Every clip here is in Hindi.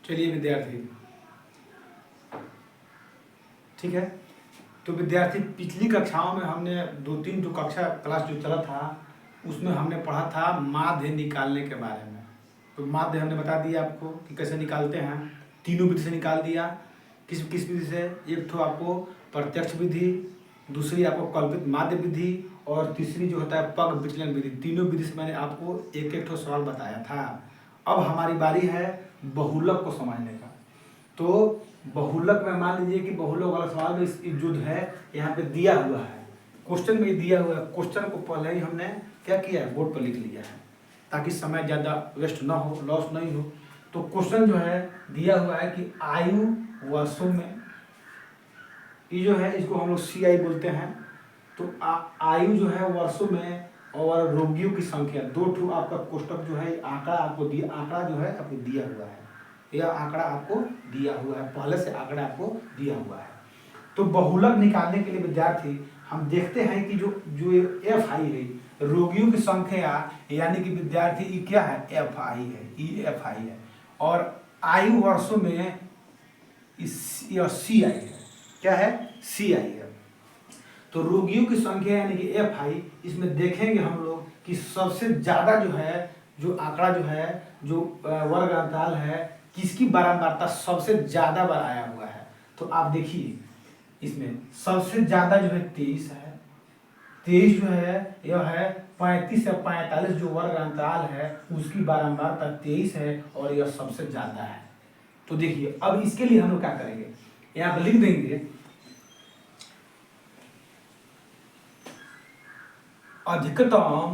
चलिए विद्यार्थी, ठीक है। तो विद्यार्थी पिछली कक्षाओं में हमने 2-3 जो कक्षा क्लास जो चला था उसमें हमने पढ़ा था माध्य निकालने के बारे में। तो माध्य हमने बता दिया आपको कि कैसे निकालते हैं, तीनों विधि से निकाल दिया। किस किस विधि से? एक तो आपको प्रत्यक्ष विधि, दूसरी आपको कल्पित माध्य विधि और तीसरी जो होता है पग विचलन विधि। तीनों विधि से मैंने आपको एक एक सवाल बताया था। अब हमारी बारी है बहुलक को समझने का। तो बहुलक में मान लीजिए कि बहुलक वाला सवाल में इस जो है यहाँ पे दिया हुआ है, क्वेश्चन में दिया हुआ है। क्वेश्चन को पहले ही हमने क्या किया है, बोर्ड पर लिख लिया है ताकि समय ज़्यादा वेस्ट ना हो, लॉस नहीं हो। तो क्वेश्चन जो है दिया हुआ है कि आयु वर्षों में, ये जो है इसको हम लोग CI बोलते हैं। तो आयु जो है वर्षों में और रोगियों की संख्या, 2 आपका कोष्टक जो है आंकड़ा आपको दिया, आंकड़ा जो है आपको दिया हुआ है, यह आंकड़ा आपको दिया हुआ है, पहले से आंकड़ा आपको दिया हुआ है। तो बहुलक निकालने के लिए विद्यार्थी हम देखते हैं कि जो FI है, रोगियों की संख्या, यानी कि विद्यार्थी ये क्या है, FI है, EFI है, और आयु वर्षों में यह CI है। क्या है? CI है। तो रोगियों की संख्या यानी कि FI, इसमें देखेंगे हम लोग कि सबसे ज्यादा जो है, जो आंकड़ा जो है, जो वर्ग अंतराल है, किसकी बारंबारता सबसे ज्यादा बार आया हुआ है। तो आप देखिए इसमें सबसे ज्यादा जो है 23 है। 23 जो है यह है 35 से 45 जो वर्ग अंतराल है उसकी बारंबारता 23 है और यह सबसे ज्यादा है। तो देखिए अब इसके लिए हम लोग क्या करेंगे, यहाँ पर लिख देंगे अधिकतम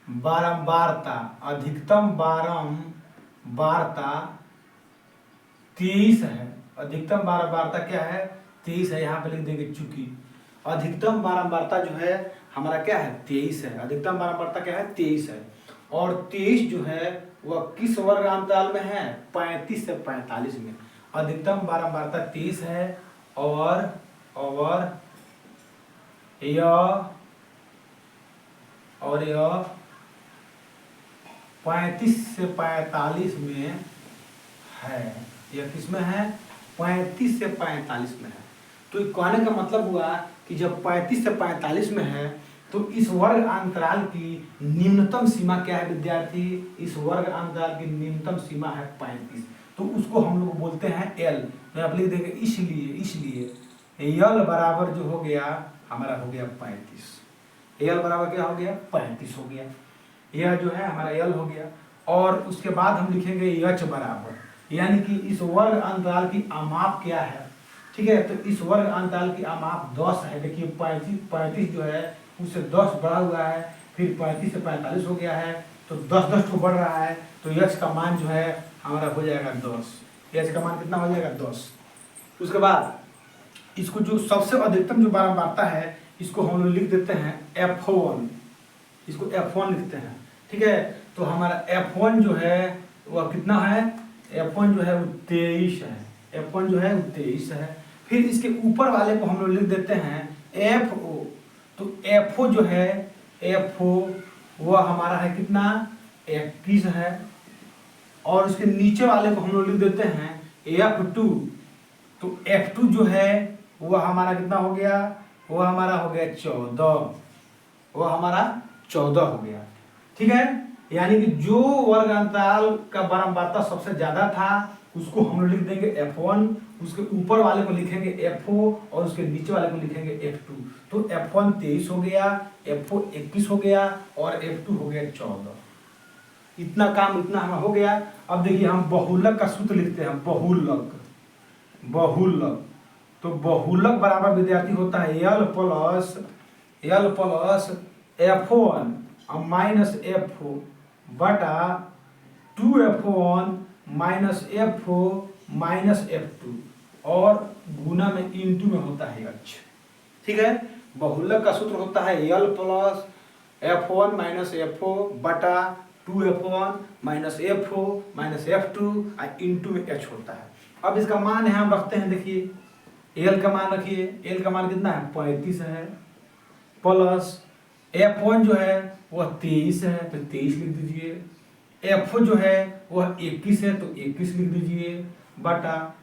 बारंबारता, अधिकतम बारंबारता 23 है। अधिकतम बारंबारता क्या है, 23 है। यहाँ पे लिख देंगे चूंकि अधिकतम बारंबारता जो है हमारा क्या है, 23 है। अधिकतम बारंबारता क्या है, 23 है। और 23 जो है वह किस वर्ग अंतराल में है, 35 से 45 में। अधिकतम बारंबारता 23 है और यह 35 से 45 में है। यह किसमें है, 35 से 45 में है। तो कहने का मतलब हुआ कि जब 35 से 45 में है तो इस वर्ग अंतराल की निम्नतम सीमा क्या है विद्यार्थी, इस वर्ग अंतराल की निम्नतम सीमा है 35। तो उसको हम लोग बोलते हैं L। तो आप लिख देंगे इसलिए L बराबर जो हो गया हमारा हो गया 35। L बराबर क्या हो गया, 35 हो गया। यह जो है हमारा L हो गया। और उसके बाद हम लिखेंगे H बराबर, यानी कि इस वर्ग अंतराल की आमाप क्या है, ठीक है। तो इस वर्ग अंतराल की आमाप 10 है। देखिए 35 जो है उससे 10 बढ़ा हुआ है, फिर 35 से 45 हो गया है, तो 10 बढ़ रहा है। तो H का मान जो है हमारा हो जाएगा 10। H का मान कितना हो जाएगा, 10। उसके बाद इसको जो सबसे अधिकतम जो बारंबारता है इसको हम लोग लिख देते हैं F1। इसको F1 लिखते हैं, ठीक है। तो हमारा F1 जो है वह कितना है, F1 जो है वो 23 है। F1 जो है वो 23 है। फिर इसके ऊपर वाले को हम लोग लिख देते हैं FO। तो FO जो है, FO वह हमारा है कितना, 21 है। और उसके नीचे वाले को हम लोग लिख देते हैं F2। तो F2 जो है वह हमारा कितना हो गया, वह हमारा हो गया 14। वह हमारा 14 हो गया, ठीक है। यानी कि जो वर्ग अंतराल का बारंबारता सबसे ज्यादा था उसको हम लोग लिख देंगे F1, उसके ऊपर वाले को लिखेंगे FO और उसके नीचे वाले को लिखेंगे F2। तो F1 23 हो गया, FO 21 हो गया और F2 हो गया 14। इतना काम इतना हमारा हो गया। अब देखिए हम बहुलक का सूत्र लिखते हैं, बहुलक। तो बहुलक बराबर विद्यार्थी होता है L plus F1 minus F4 बटा 2F1 minus F4 minus F2 और गुना में इंटू में होता है H, ठीक है। बहुलक का सूत्र होता है L plus F1 minus F4 बटा 2F1 minus F4 minus F2 into में H होता है। अब इसका मान है हम रखते हैं, देखिए L का मान रखिए, L का मान कितना है, 35 है, प्लस F1 जो है वह 23 है तो 23 लिख दीजिए। F4 जो है वह 21 है तो 21 लिख दीजिए बटा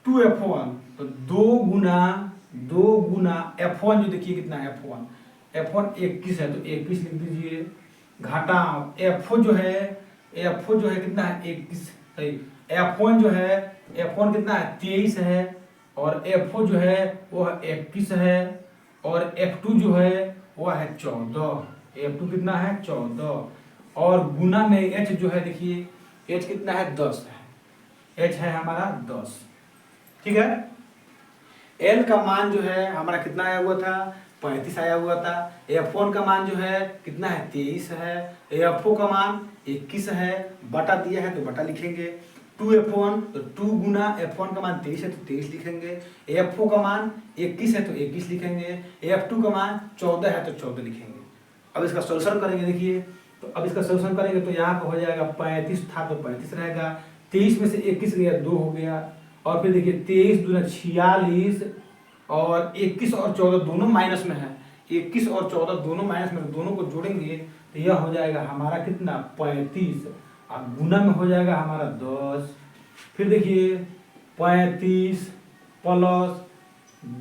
2F1, तो 2 गुना F1 जो देखिए कितना है F1 21 है तो 21 लिख दीजिए, घाटा F4 जो है कितना है 21 है। F1 जो है F1 कितना है 23 है और F4 जो है वह 21 है और F2 जो है वह है 14। F2 कितना है 14 और गुना में H जो है देखिए H कितना है 10 है, H है हमारा 10। ठीक है, L का मान जो है हमारा कितना आया हुआ था 35 आया हुआ था। F1 का मान जो है कितना है 23 है, F4 का मान 21 है, बटा दिया है तो बटा लिखेंगे। 2F1 तो 2 गुना F1 का मान 23 है तो 23 लिखेंगे, F4 का मान 21 है तो 21 लिखेंगे, F2 का मान 14 है तो 14 लिखेंगे। अब इसका सोल्यूशन करेंगे देखिए, तो अब इसका सोल्यूशन करेंगे तो यहाँ पर हो जाएगा 35 था तो 35 रहेगा, 23 में से 21 गया 2 हो गया और फिर देखिए 23 दूना 46 और 21 और 14 दोनों माइनस में है, 21 और 14 दोनों माइनस में, दोनों को जोड़ेंगे तो यह हो जाएगा हमारा कितना 35 और गुना में हो जाएगा हमारा 10। फिर देखिए 35 प्लस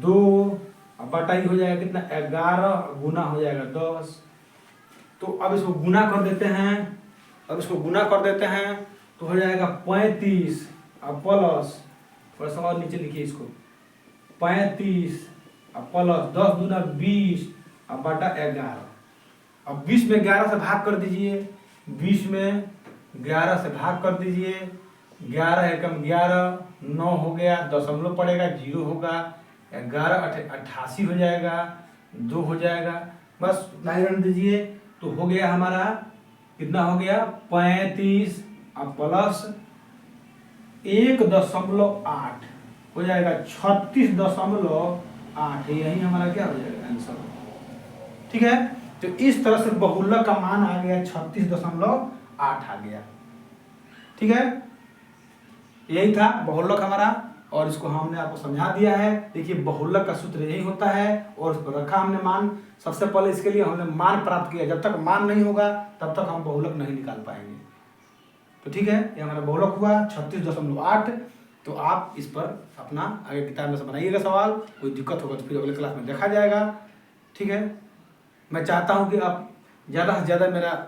2 बटा ही हो जाएगा कितना 11 गुना हो जाएगा 10। तो अब इसको गुना कर देते हैं, तो हो जाएगा 35 और प्लस, थोड़ा सा और नीचे लिखिए इसको, 35 और प्लस 10 दूना 20 और बटा 11। अब 20 में 11 से भाग कर दीजिए, 20 में 11 से भाग कर दीजिए, 11 एकम 11, 9 हो गया, दशमलव पड़ेगा 0 होगा, 11 88 हो जाएगा, 2 हो जाएगा, बस उतना ही रन दीजिए। तो हो गया हमारा कितना हो गया 35 और प्लस 1.8 हो जाएगा 36.8, यही हमारा क्या हो जाएगा आंसर। ठीक है, तो इस तरह से बहुलक का मान आ गया 36.8 आ गया। ठीक है, यही था बहुलक हमारा और इसको हमने आपको समझा दिया है। देखिए बहुलक का सूत्र यही होता है और उसको रखा हमने मान। सबसे पहले इसके लिए हमने मान प्राप्त किया, जब तक मान नहीं होगा तब तक हम बहुलक नहीं निकाल पाएंगे। तो ठीक है, ये हमारा बहुलक हुआ 36.8। तो आप इस पर अपना आगे किताब में से बनाइएगा सवाल, कोई दिक्कत होगा तो फिर अगले क्लास में देखा जाएगा। ठीक है, मैं चाहता हूं कि आप ज़्यादा से ज़्यादा मेरा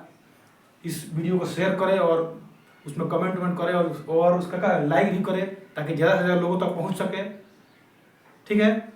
इस वीडियो को शेयर करें और उसमें कमेंट करें और उसका लाइक भी करें ताकि ज़्यादा से ज़्यादा लोगों तक पहुंच सके। ठीक है।